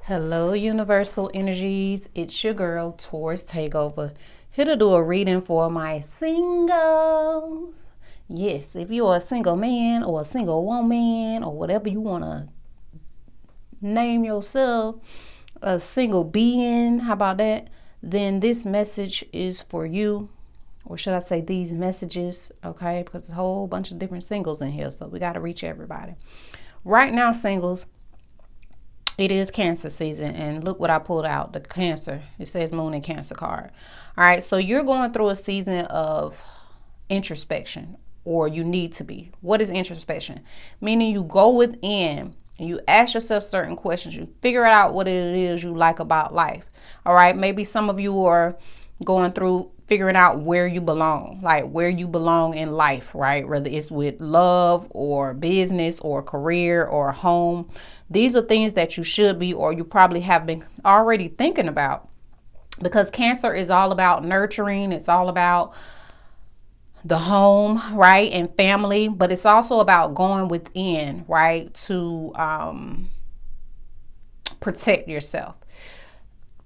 Hello, Universal Energies. It's your girl, Taurus Takeover. Here to do a reading for my singles. Yes, if you're a single man or a single woman or whatever you want to name yourself, a single being, how about that? Then this message is for you. Or should I say these messages, okay? Because there's a whole bunch of different singles in here, so we got to reach everybody. Right now, singles, it is Cancer season, and look what I pulled out, the Cancer. It says Moon and Cancer card. All right, so you're going through a season of introspection, or you need to be. What is introspection? Meaning you go within and you ask yourself certain questions. You figure out what it is you like about life. All right, maybe some of you are going through figuring out where you belong, like where you belong in life, right? Whether it's with love or business or career or home. These are things that you should be, or you probably have been already thinking about, because Cancer is all about nurturing. It's all about the home, right? And family, but it's also about going within, right? To protect yourself.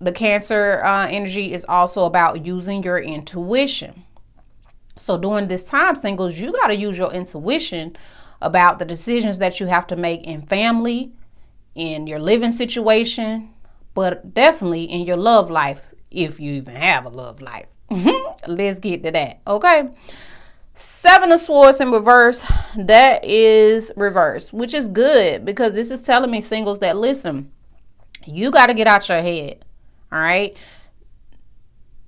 The Cancer energy is also about using your intuition. So during this time, singles, you got to use your intuition about the decisions that you have to make in family, in your living situation, but definitely in your love life, if you even have a love life. Let's get to that, okay? Seven of Swords in reverse, that is reverse, which is good, because this is telling me, singles, that listen, you got to get out your head. All right.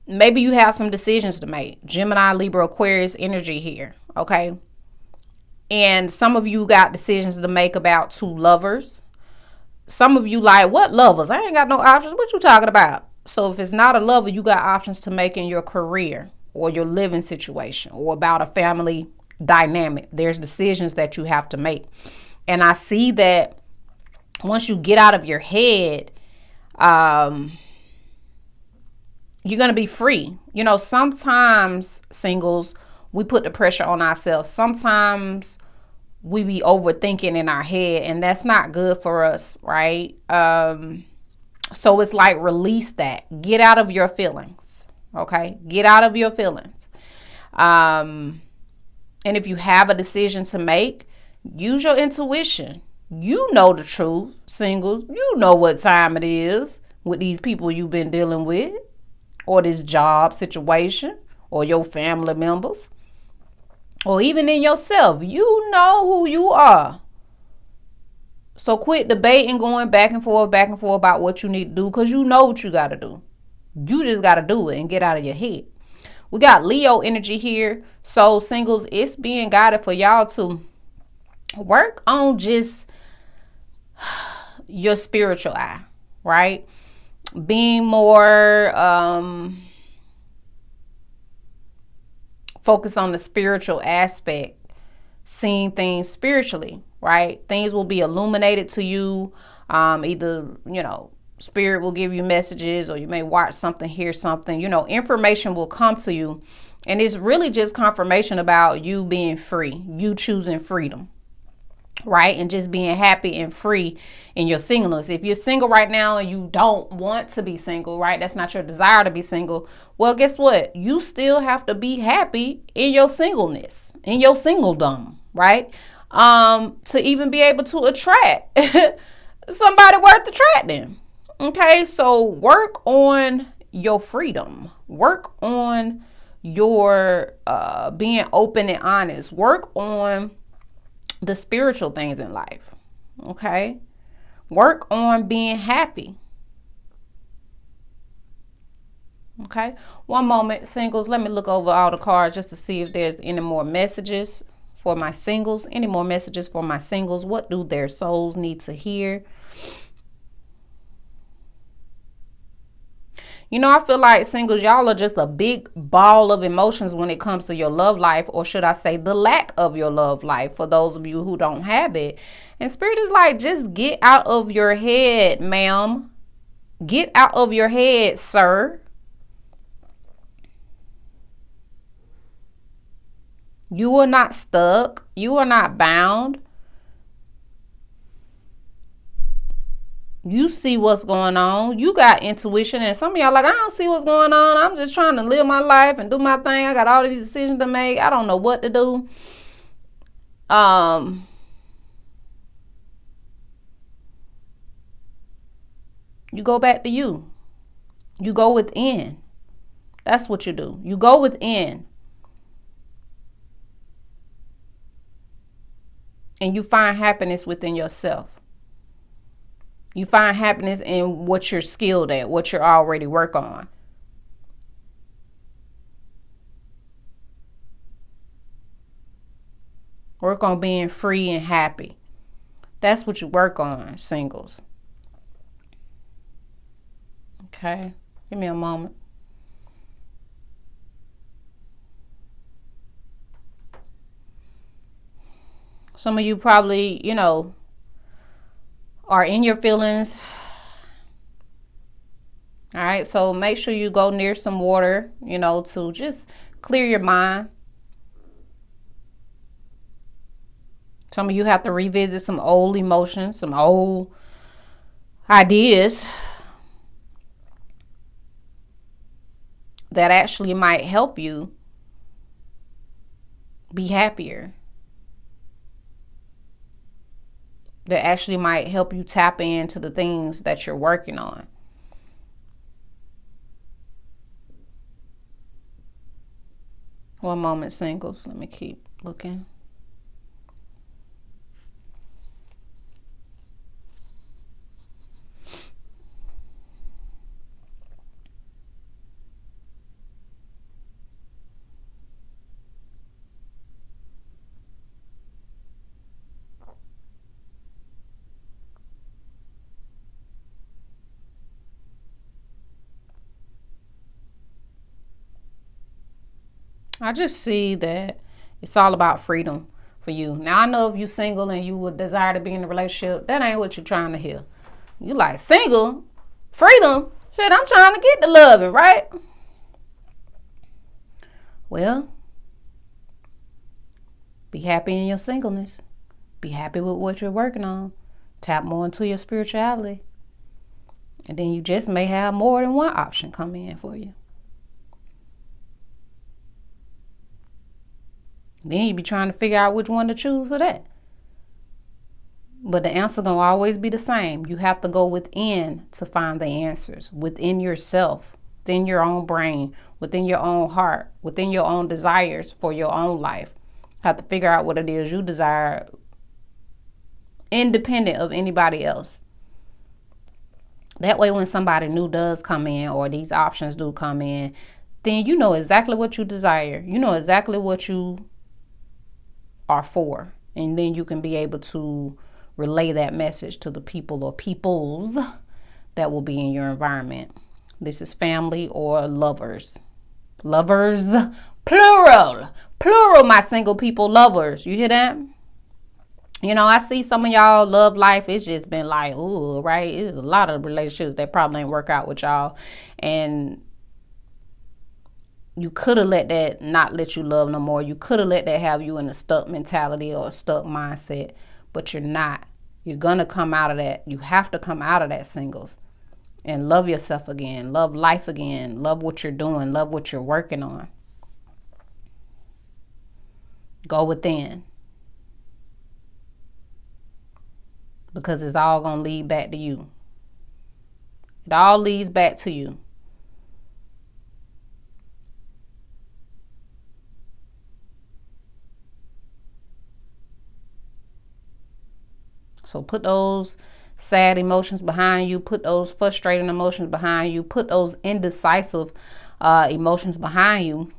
Maybe you have some decisions to make. Gemini, Libra, Aquarius energy here. Okay. And some of you got decisions to make about two lovers. Some of you like, what lovers? I ain't got no options. What you talking about? So if it's not a lover, you got options to make in your career or your living situation or about a family dynamic. There's decisions that you have to make. And I see that once you get out of your head, you're going to be free. You know, sometimes, singles, we put the pressure on ourselves. Sometimes we be overthinking in our head, and that's not good for us, right? So it's like, release that. Get out of your feelings, okay? Get out of your feelings. And if you have a decision to make, use your intuition. You know the truth, singles. You know what time it is with these people you've been dealing with, or this job situation, or your family members, or even in yourself. You know who you are. So quit debating, going back and forth about what you need to do, because you know what you got to do. You just got to do it and get out of your head. We got Leo energy here. So singles, it's being guided for y'all to work on just your spiritual eye, right? Being more focused on the spiritual aspect, seeing things spiritually, right? Things will be illuminated to you. Either, spirit will give you messages, or you may watch something, hear something, information will come to you. And it's really just confirmation about you being free, you choosing freedom, right? And just being happy and free in your singleness. If you're single right now and you don't want to be single, right? That's not your desire to be single. Well, guess what? You still have to be happy in your singleness, in your singledom, right? To even be able to attract somebody worth attracting. Okay, so work on your freedom. Work on your being open and honest. Work on the spiritual things in life. Okay, work on being happy. Okay, one moment, singles. Let me look over all the cards just to see if there's any more messages for my singles. Any more messages for my singles? What do their souls need to hear? I feel like singles, y'all are just a big ball of emotions when it comes to your love life, or should I say the lack of your love life, for those of you who don't have it. And Spirit is like, just get out of your head, ma'am. Get out of your head, sir. You are not stuck. You are not bound. You see what's going on. You got intuition, and some of y'all like, I don't see what's going on. I'm just trying to live my life and do my thing. I got all these decisions to make. I don't know what to do. You go back to you. You go within. That's what you do. You go within. And you find happiness within yourself. You find happiness in what you're skilled at, what you're already work on. Work on being free and happy. That's what you work on, singles. Okay, give me a moment. Some of you probably, are in your feelings. All right, so make sure you go near some water, to just clear your mind. Some of you have to revisit some old emotions, some old ideas that actually might help you be happier. That actually might help you tap into the things that you're working on. One moment, singles. Let me keep looking. I just see that it's all about freedom for you. Now, I know if you're single and you would desire to be in a relationship, that ain't what you're trying to hear. You like, single? Freedom? Shit, I'm trying to get the loving, right? Well, be happy in your singleness. Be happy with what you're working on. Tap more into your spirituality. And then you just may have more than one option come in for you. Then you be trying to figure out which one to choose for that. But the answer gonna always be the same. You have to go within to find the answers. Within yourself, within your own brain, within your own heart, within your own desires for your own life. Have to figure out what it is you desire, independent of anybody else. That way when somebody new does come in, or these options do come in, then you know exactly what you desire. You know exactly what you are for, and then you can be able to relay that message to the people or peoples that will be in your environment. This is family or lovers. Lovers, plural, my single people, lovers. You hear that? I see some of y'all love life. It's just been like, ooh, right? There's a lot of relationships that probably ain't work out with y'all, and you could have let that not let you love no more. You could have let that have you in a stuck mentality or a stuck mindset, but you're not. You're going to come out of that. You have to come out of that, singles, and love yourself again. Love life again. Love what you're doing. Love what you're working on. Go within. Because it's all going to lead back to you. It all leads back to you. So put those sad emotions behind you. Put those frustrating emotions behind you. Put those indecisive emotions behind you.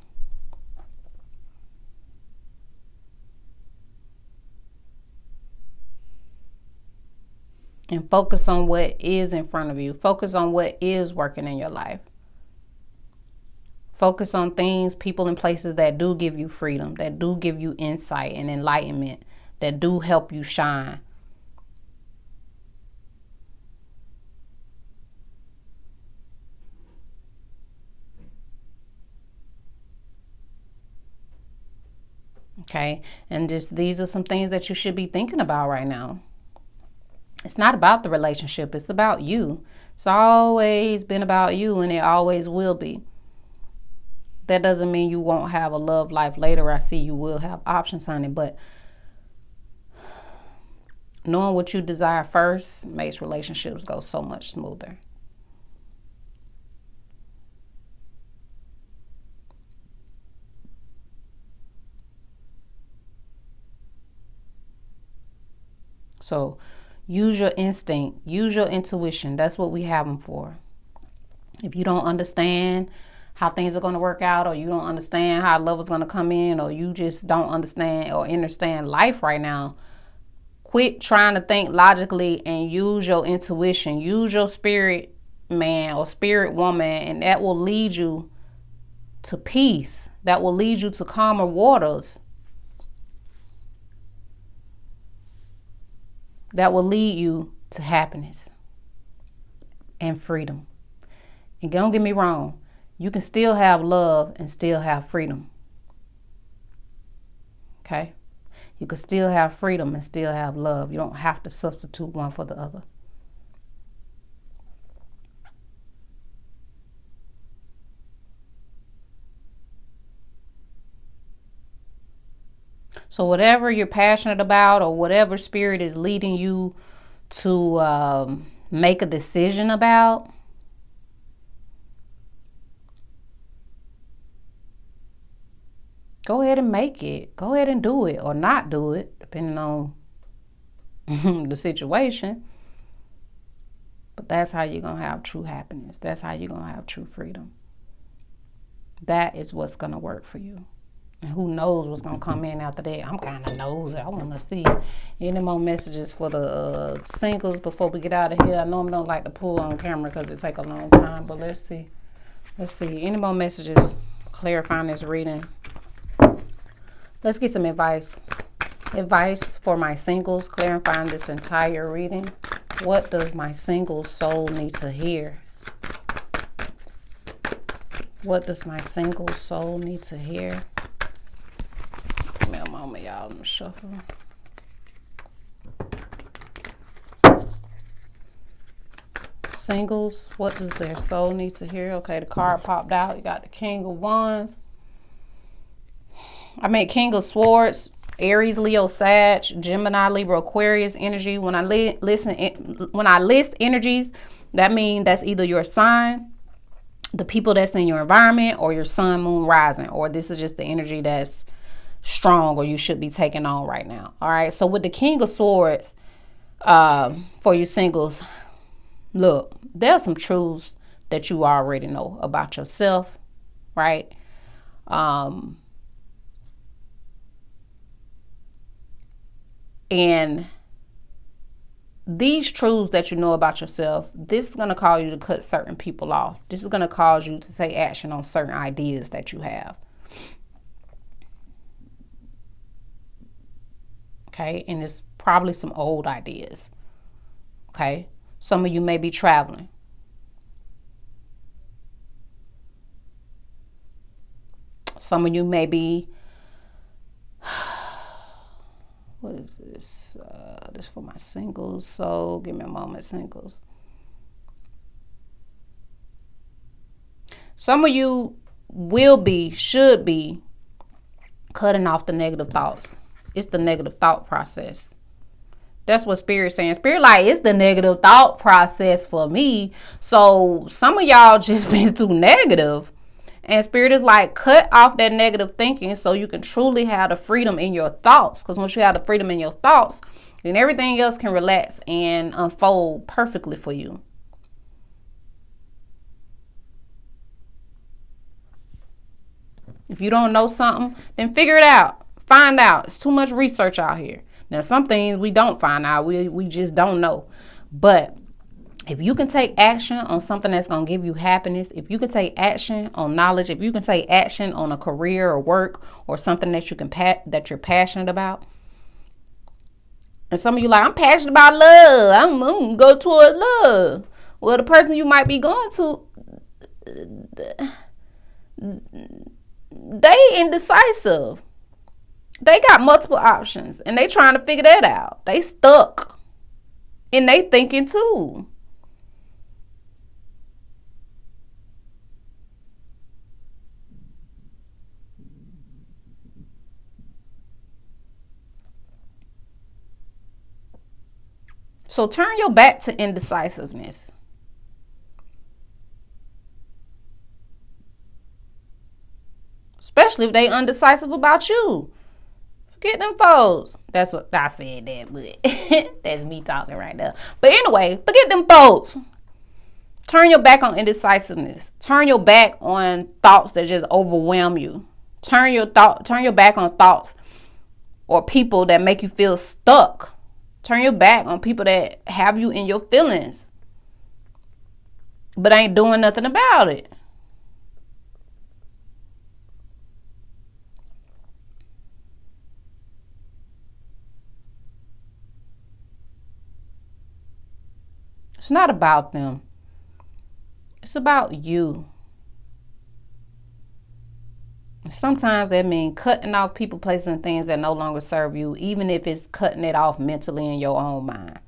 And focus on what is in front of you. Focus on what is working in your life. Focus on things, people, and places that do give you freedom, that do give you insight and enlightenment, that do help you shine. Okay, and these are some things that you should be thinking about right now. It's not about the relationship. It's about you. It's always been about you, and it always will be. That doesn't mean you won't have a love life later. I see you will have options, honey, but knowing what you desire first makes relationships go so much smoother. So use your instinct, use your intuition. That's what we have them for. If you don't understand how things are going to work out, or you don't understand how love is going to come in, or you just don't understand or understand life right now, quit trying to think logically and use your intuition. Use your spirit man or spirit woman, and that will lead you to peace. That will lead you to calmer waters. That will lead you to happiness and freedom. And don't get me wrong, you can still have love and still have freedom. Okay? You can still have freedom and still have love. You don't have to substitute one for the other. So whatever you're passionate about, or whatever spirit is leading you to make a decision about, go ahead and make it. Go ahead and do it, or not do it, depending on the situation. But that's how you're going to have true happiness. That's how you're going to have true freedom. That is what's going to work for you. And who knows what's going to come in after that. I'm kind of nosy. I want to see any more messages for the singles before we get out of here. I normally don't like to pull on camera because it takes a long time. But let's see. Let's see. Any more messages clarifying this reading? Let's get some advice. Advice for my singles, clarifying this entire reading. What does my single soul need to hear? What does my single soul need to hear? Give me a moment, y'all. Let me shuffle. Singles, what does their soul need to hear? Okay, the card popped out. You got the King of Wands. I made King of Swords, Aries, Leo, Sag, Gemini, Libra, Aquarius energy. When I list energies, that means that's either your sign, the people that's in your environment, or your sun, moon, rising, or this is just the energy that's strong or you should be taking on right now. All right. So with the King of Swords, for you singles, look, there's some truths that you already know about yourself, right? And these truths that you know about yourself, this is going to cause you to cut certain people off. This is going to cause you to take action on certain ideas that you have. Okay, and it's probably some old ideas. Okay, some of you may be traveling. Some of you may be, what is this? This for my singles. So give me a moment, singles. Some of you should be cutting off the negative thoughts. It's the negative thought process. That's what Spirit's saying. Spirit, like, it's the negative thought process for me. So some of y'all just been too negative. And Spirit is like, cut off that negative thinking so you can truly have the freedom in your thoughts. Because once you have the freedom in your thoughts, then everything else can relax and unfold perfectly for you. If you don't know something, then figure it out. Find out. It's too much research out here. Now, some things we don't find out. We just don't know. But if you can take action on something that's going to give you happiness, if you can take action on knowledge, if you can take action on a career or work or something that that you're passionate about. And some of you like, I'm passionate about love. I'm going to go toward love. Well, the person you might be going to, they indecisive. They got multiple options and they trying to figure that out. They stuck. And they thinking too. So turn your back to indecisiveness. Especially if they undecisive about you. Forget them folks. That's what I said that, but that's me talking right now. But anyway, forget them folks. Turn your back on indecisiveness. Turn your back on thoughts that just overwhelm you. Turn your back on thoughts or people that make you feel stuck. Turn your back on people that have you in your feelings, but ain't doing nothing about it. It's not about them. It's about you. Sometimes that means cutting off people, places, and things that no longer serve you, even if it's cutting it off mentally in your own mind.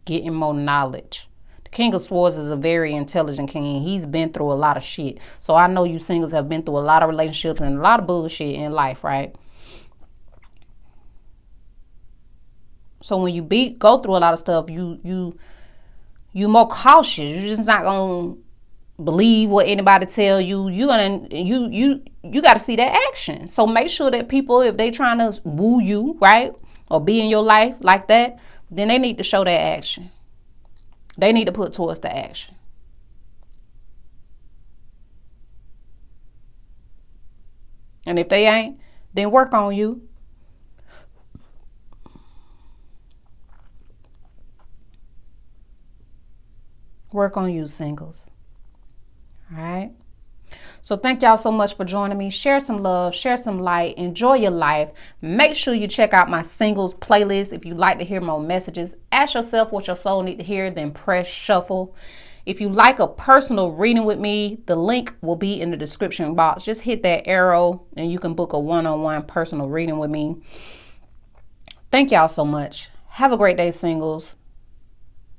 Getting more knowledge. The King of Swords is a very intelligent king. He's been through a lot of shit. So I know you singles have been through a lot of relationships and a lot of bullshit in life, right? So when you go through a lot of stuff, you more cautious. You're just not gonna believe what anybody tell you. You got to see that action. So make sure that people, if they trying to woo you, right, or be in your life like that, then they need to show that action. They need to put towards the action. And if they ain't, then work on you. Work on you, singles. All right. So thank y'all so much for joining me. Share some love, share some light, enjoy your life. Make sure you check out my singles playlist. If you'd like to hear more messages, ask yourself what your soul need to hear, then press shuffle. If you like a personal reading with me, the link will be in the description box. Just hit that arrow and you can book a one-on-one personal reading with me. Thank y'all so much. Have a great day, singles.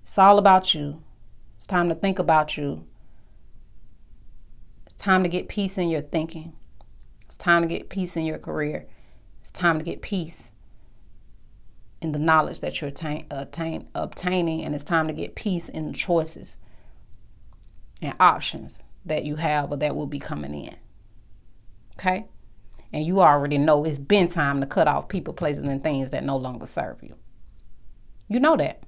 It's all about you. It's time to think about you. It's time to get peace in your thinking. It's time to get peace in your career. It's time to get peace in the knowledge that you're obtaining. And it's time to get peace in the choices and options that you have or that will be coming in. Okay? And you already know it's been time to cut off people, places, and things that no longer serve you. You know that.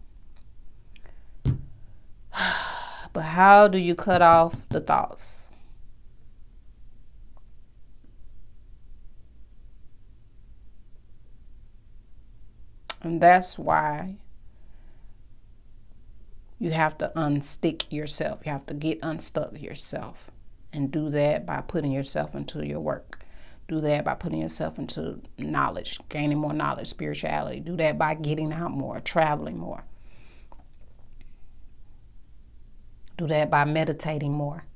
But how do you cut off the thoughts? And that's why you have to unstick yourself. You have to get unstuck yourself. And do that by putting yourself into your work. Do that by putting yourself into knowledge, gaining more knowledge, spirituality. Do that by getting out more, traveling more. Do that by meditating more.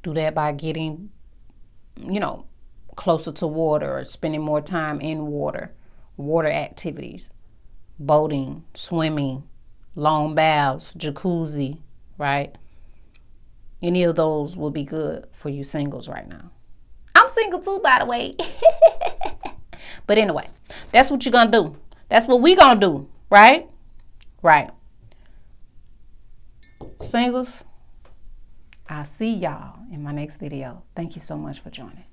Do that by getting, closer to water or spending more time in water activities, boating, swimming, long baths, jacuzzi, right? Any of those will be good for you singles right now. I'm single too, by the way. But anyway, that's what you're going to do. That's what we're going to do, right? Right. Singles, I'll see y'all in my next video. Thank you so much for joining.